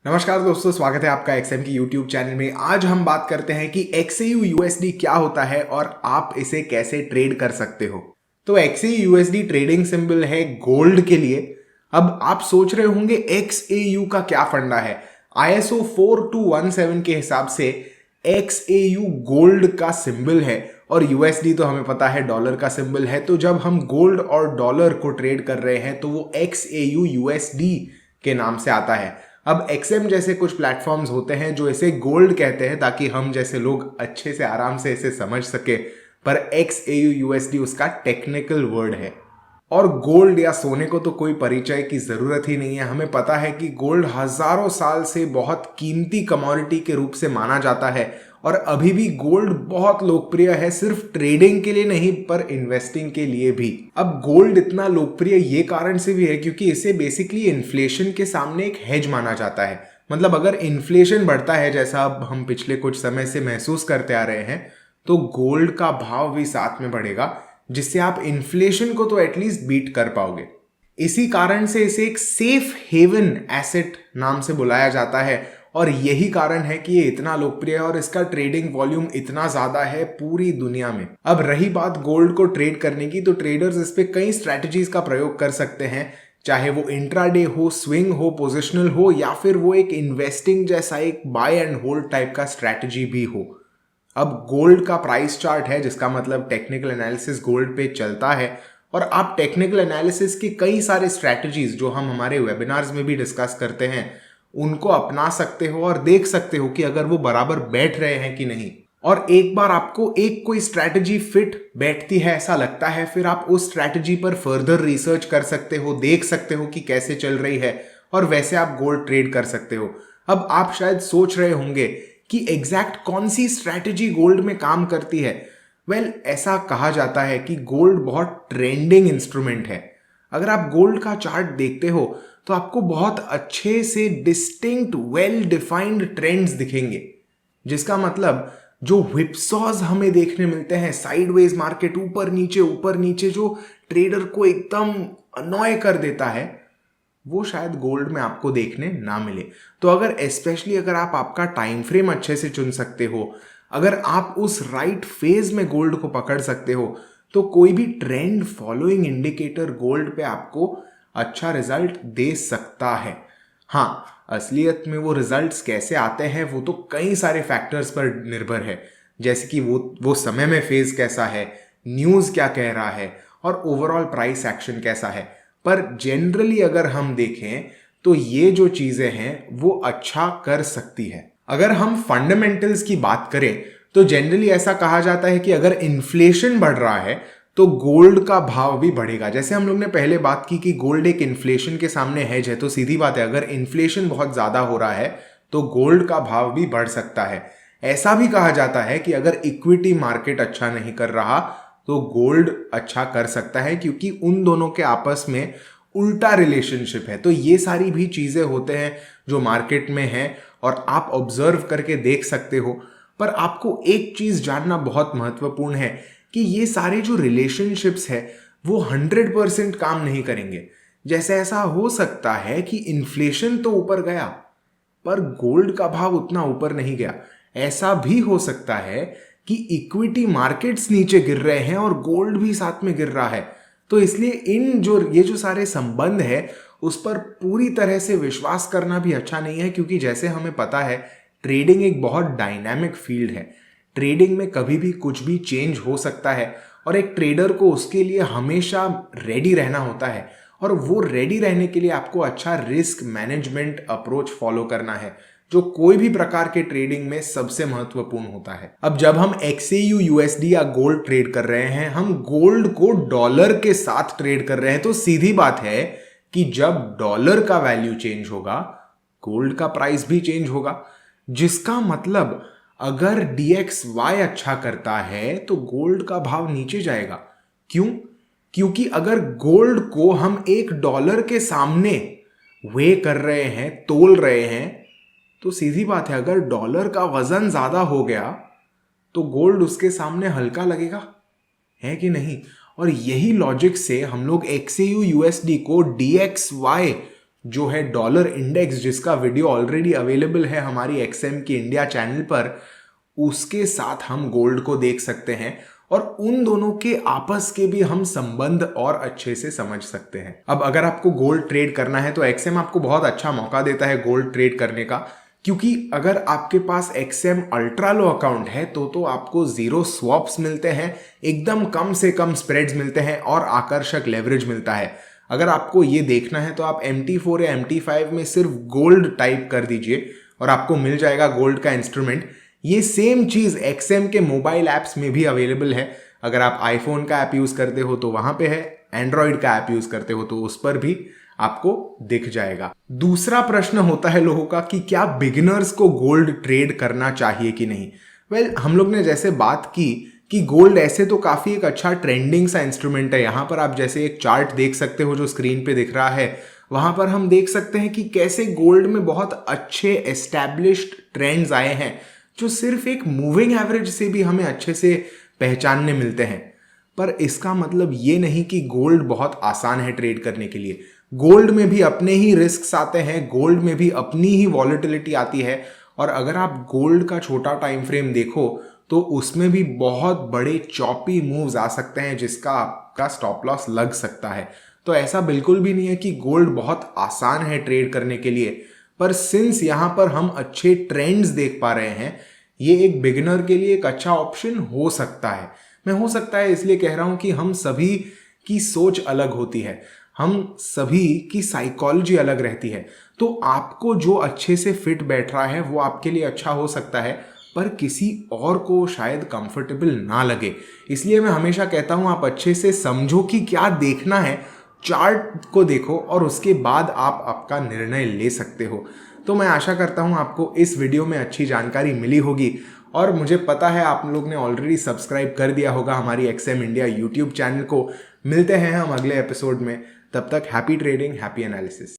नमस्कार दोस्तों, स्वागत है आपका एक्सएम की यूट्यूब चैनल में। आज हम बात करते हैं कि XAU USD क्या होता है और आप इसे कैसे ट्रेड कर सकते हो। तो XAU USD ट्रेडिंग सिंबल है गोल्ड के लिए। अब आप सोच रहे होंगे XAU का क्या फंडा है। ISO 4217 के हिसाब से XAU गोल्ड का सिंबल है और USD तो हमें पता है डॉलर का सिंबल है। तो जब हम गोल्ड और डॉलर को ट्रेड कर रहे हैं तो वो XAU USD के नाम से आता है। अब XM जैसे कुछ प्लेटफॉर्म्स होते हैं जो इसे गोल्ड कहते हैं ताकि हम जैसे लोग अच्छे से आराम से इसे समझ सके, पर XAU USD उसका टेक्निकल वर्ड है। और गोल्ड या सोने को तो कोई परिचय की जरूरत ही नहीं है। हमें पता है कि गोल्ड हजारों साल से बहुत कीमती कमोडिटी के रूप से माना जाता है और अभी भी गोल्ड बहुत लोकप्रिय है, सिर्फ ट्रेडिंग के लिए नहीं पर इन्वेस्टिंग के लिए भी। अब गोल्ड इतना लोकप्रिय ये कारण से भी है क्योंकि इसे बेसिकली इन्फ्लेशन के सामने एक हेज माना जाता है। मतलब अगर इन्फ्लेशन बढ़ता है, जैसा अब हम पिछले कुछ समय से महसूस करते आ रहे हैं, तो गोल्ड का भाव भी साथ में बढ़ेगा, जिससे आप इन्फ्लेशन को तो एटलीस्ट बीट कर पाओगे। इसी कारण से इसे एक सेफ हेवन एसेट नाम से बुलाया जाता है और यही कारण है कि ये इतना लोकप्रिय है और इसका ट्रेडिंग वॉल्यूम इतना ज्यादा है पूरी दुनिया में। अब रही बात गोल्ड को ट्रेड करने की, तो ट्रेडर्स इस पे कई स्ट्रैटेजीज का प्रयोग कर सकते हैं, चाहे वो इंट्राडे हो, स्विंग हो, पोजिशनल हो, या फिर वो एक इन्वेस्टिंग जैसा एक बाय एंड होल्ड टाइप का स्ट्रैटेजी भी हो। अब गोल्ड का प्राइस चार्ट है, जिसका मतलब टेक्निकल एनालिसिस गोल्ड पे चलता है और आप टेक्निकल एनालिसिस की कई सारे स्ट्रैटेजीज जो हम हमारे वेबिनार्स में भी डिस्कस करते हैं उनको अपना सकते हो और देख सकते हो कि अगर वो बराबर बैठ रहे हैं कि नहीं। और एक बार आपको एक कोई स्ट्रैटेजी फिट बैठती है ऐसा लगता है, फिर आप उस स्ट्रैटेजी पर फर्दर रिसर्च कर सकते हो, देख सकते हो कि कैसे चल रही है और वैसे आप गोल्ड ट्रेड कर सकते हो। अब आप शायद सोच रहे होंगे कि एग्जैक्ट कौन सी स्ट्रैटेजी गोल्ड में काम करती है। ऐसा कहा जाता है कि गोल्ड बहुत ट्रेंडिंग इंस्ट्रूमेंट है। अगर आप गोल्ड का चार्ट देखते हो तो आपको बहुत अच्छे से डिस्टिंक्ट वेल डिफाइंड ट्रेंड्स दिखेंगे, जिसका मतलब जो व्हिपसॉज हमें देखने मिलते हैं, साइडवेज मार्केट ऊपर नीचे जो ट्रेडर को एकदम अनॉय कर देता है, वो शायद गोल्ड में आपको देखने ना मिले। तो अगर स्पेशली अगर आप आपका टाइम फ्रेम अच्छे से चुन सकते हो, अगर आप उस राइट फेज में गोल्ड को पकड़ सकते हो, तो कोई भी ट्रेंड फॉलोइंग इंडिकेटर गोल्ड पे आपको अच्छा रिजल्ट दे सकता है। हाँ, असलियत में वो रिजल्ट्स कैसे आते हैं वो तो कई सारे फैक्टर्स पर निर्भर है, जैसे कि वो समय में फेज कैसा है, न्यूज़ क्या कह रहा है और ओवरऑल प्राइस एक्शन कैसा है। पर जनरली अगर हम देखें तो ये जो चीजें हैं वो अच्छा कर सकती है। अगर हम फंडामेंटल्स की बात करें तो जनरली ऐसा कहा जाता है कि अगर इन्फ्लेशन बढ़ रहा है तो गोल्ड का भाव भी बढ़ेगा। जैसे हम लोग ने पहले बात की कि गोल्ड एक इन्फ्लेशन के सामने हेज है, तो सीधी बात है अगर इन्फ्लेशन बहुत ज्यादा हो रहा है तो गोल्ड का भाव भी बढ़ सकता है। ऐसा भी कहा जाता है कि अगर इक्विटी मार्केट अच्छा नहीं कर रहा तो गोल्ड अच्छा कर सकता है, क्योंकि उन दोनों के आपस में उल्टा रिलेशनशिप है। तो ये सारी भी चीजें होते हैं जो मार्केट में हैं और आप ऑब्जर्व करके देख सकते हो। पर आपको एक चीज जानना बहुत महत्वपूर्ण है कि ये सारे जो रिलेशनशिप्स है वो 100% काम नहीं करेंगे। जैसे ऐसा हो सकता है कि इन्फ्लेशन तो ऊपर गया पर गोल्ड का भाव उतना ऊपर नहीं गया। ऐसा भी हो सकता है कि इक्विटी मार्केट्स नीचे गिर रहे हैं और गोल्ड भी साथ में गिर रहा है। तो इसलिए ये जो सारे संबंध है उस पर पूरी तरह से विश्वास करना भी अच्छा नहीं है, क्योंकि जैसे हमें पता है ट्रेडिंग एक बहुत डायनामिक फील्ड है। ट्रेडिंग में कभी भी कुछ भी चेंज हो सकता है और एक ट्रेडर को उसके लिए हमेशा रेडी रहना होता है और वो रेडी रहने के लिए आपको अच्छा रिस्क मैनेजमेंट अप्रोच फॉलो करना है, जो कोई भी प्रकार के ट्रेडिंग में सबसे महत्वपूर्ण होता है। अब जब हम XAU USD या गोल्ड ट्रेड कर रहे हैं, हम गोल्ड को डॉलर के साथ ट्रेड कर रहे हैं, तो सीधी बात है कि जब डॉलर का वैल्यू चेंज होगा गोल्ड का प्राइस भी चेंज होगा। जिसका मतलब अगर DXY अच्छा करता है तो गोल्ड का भाव नीचे जाएगा। क्यों? क्योंकि अगर गोल्ड को हम $1 के सामने वे कर रहे हैं, तोल रहे हैं, तो सीधी बात है अगर डॉलर का वजन ज्यादा हो गया तो गोल्ड उसके सामने हल्का लगेगा, है कि नहीं। और यही लॉजिक से हम लोग XAU USD को DXY जो है डॉलर इंडेक्स, जिसका वीडियो ऑलरेडी अवेलेबल है हमारी एक्सएम की इंडिया चैनल पर, उसके साथ हम गोल्ड को देख सकते हैं और उन दोनों के आपस के भी हम संबंध और अच्छे से समझ सकते हैं। अब अगर आपको गोल्ड ट्रेड करना है तो एक्सएम आपको बहुत अच्छा मौका देता है गोल्ड ट्रेड करने का, क्योंकि अगर आपके पास एक्सएम अल्ट्रा लो अकाउंट है तो आपको जीरो स्वॉप्स मिलते हैं, एकदम कम से कम स्प्रेड्स मिलते हैं और आकर्षक लेवरेज मिलता है। अगर आपको ये देखना है तो आप MT4 या MT5 में सिर्फ गोल्ड टाइप कर दीजिए और आपको मिल जाएगा गोल्ड का इंस्ट्रूमेंट। ये सेम चीज एक्सएम के मोबाइल ऐप्स में भी अवेलेबल है। अगर आप आईफोन का ऐप यूज करते हो तो वहां पे है, एंड्रॉइड का ऐप यूज करते हो तो उस पर भी आपको दिख जाएगा। दूसरा प्रश्न होता है लोगों का कि क्या बिगिनर्स को गोल्ड ट्रेड करना चाहिए कि नहीं। वेल, हम लोग ने जैसे बात की कि गोल्ड ऐसे तो काफी एक अच्छा ट्रेंडिंग सा इंस्ट्रूमेंट है। यहां पर आप जैसे एक चार्ट देख सकते हो जो स्क्रीन पे दिख रहा है, वहां पर हम देख सकते हैं कि कैसे गोल्ड में बहुत अच्छे एस्टैब्लिश्ड ट्रेंड्स आए हैं जो सिर्फ एक मूविंग एवरेज से भी हमें अच्छे से पहचानने मिलते हैं। पर इसका मतलब ये नहीं कि गोल्ड बहुत आसान है ट्रेड करने के लिए। गोल्ड में भी अपने ही रिस्क आते हैं, गोल्ड में भी अपनी ही वॉलेटिलिटी आती है। और अगर आप गोल्ड का छोटा टाइम फ्रेम देखो तो उसमें भी बहुत बड़े चॉपी मूव्स आ सकते हैं जिसका आपका स्टॉप लॉस लग सकता है। तो ऐसा बिल्कुल भी नहीं है कि गोल्ड बहुत आसान है ट्रेड करने के लिए, पर सिंस यहां पर हम अच्छे ट्रेंड्स देख पा रहे हैं, ये एक बिगिनर के लिए एक अच्छा ऑप्शन हो सकता है। मैं हो सकता है इसलिए कह रहा हूं कि हम सभी की सोच अलग होती है, हम सभी की साइकोलॉजी अलग रहती है। तो आपको जो अच्छे से फिट बैठ रहा है वो आपके लिए अच्छा हो सकता है, पर किसी और को शायद कंफर्टेबल ना लगे। इसलिए मैं हमेशा कहता हूं आप अच्छे से समझो कि क्या देखना है, चार्ट को देखो और उसके बाद आप आपका निर्णय ले सकते हो। तो मैं आशा करता हूं आपको इस वीडियो में अच्छी जानकारी मिली होगी और मुझे पता है आप लोग ने ऑलरेडी सब्सक्राइब कर दिया होगा हमारी एक्सएम इंडिया यूट्यूब चैनल को। मिलते हैं हम अगले एपिसोड में, तब तक हैप्पी ट्रेडिंग, हैप्पी एनालिसिस।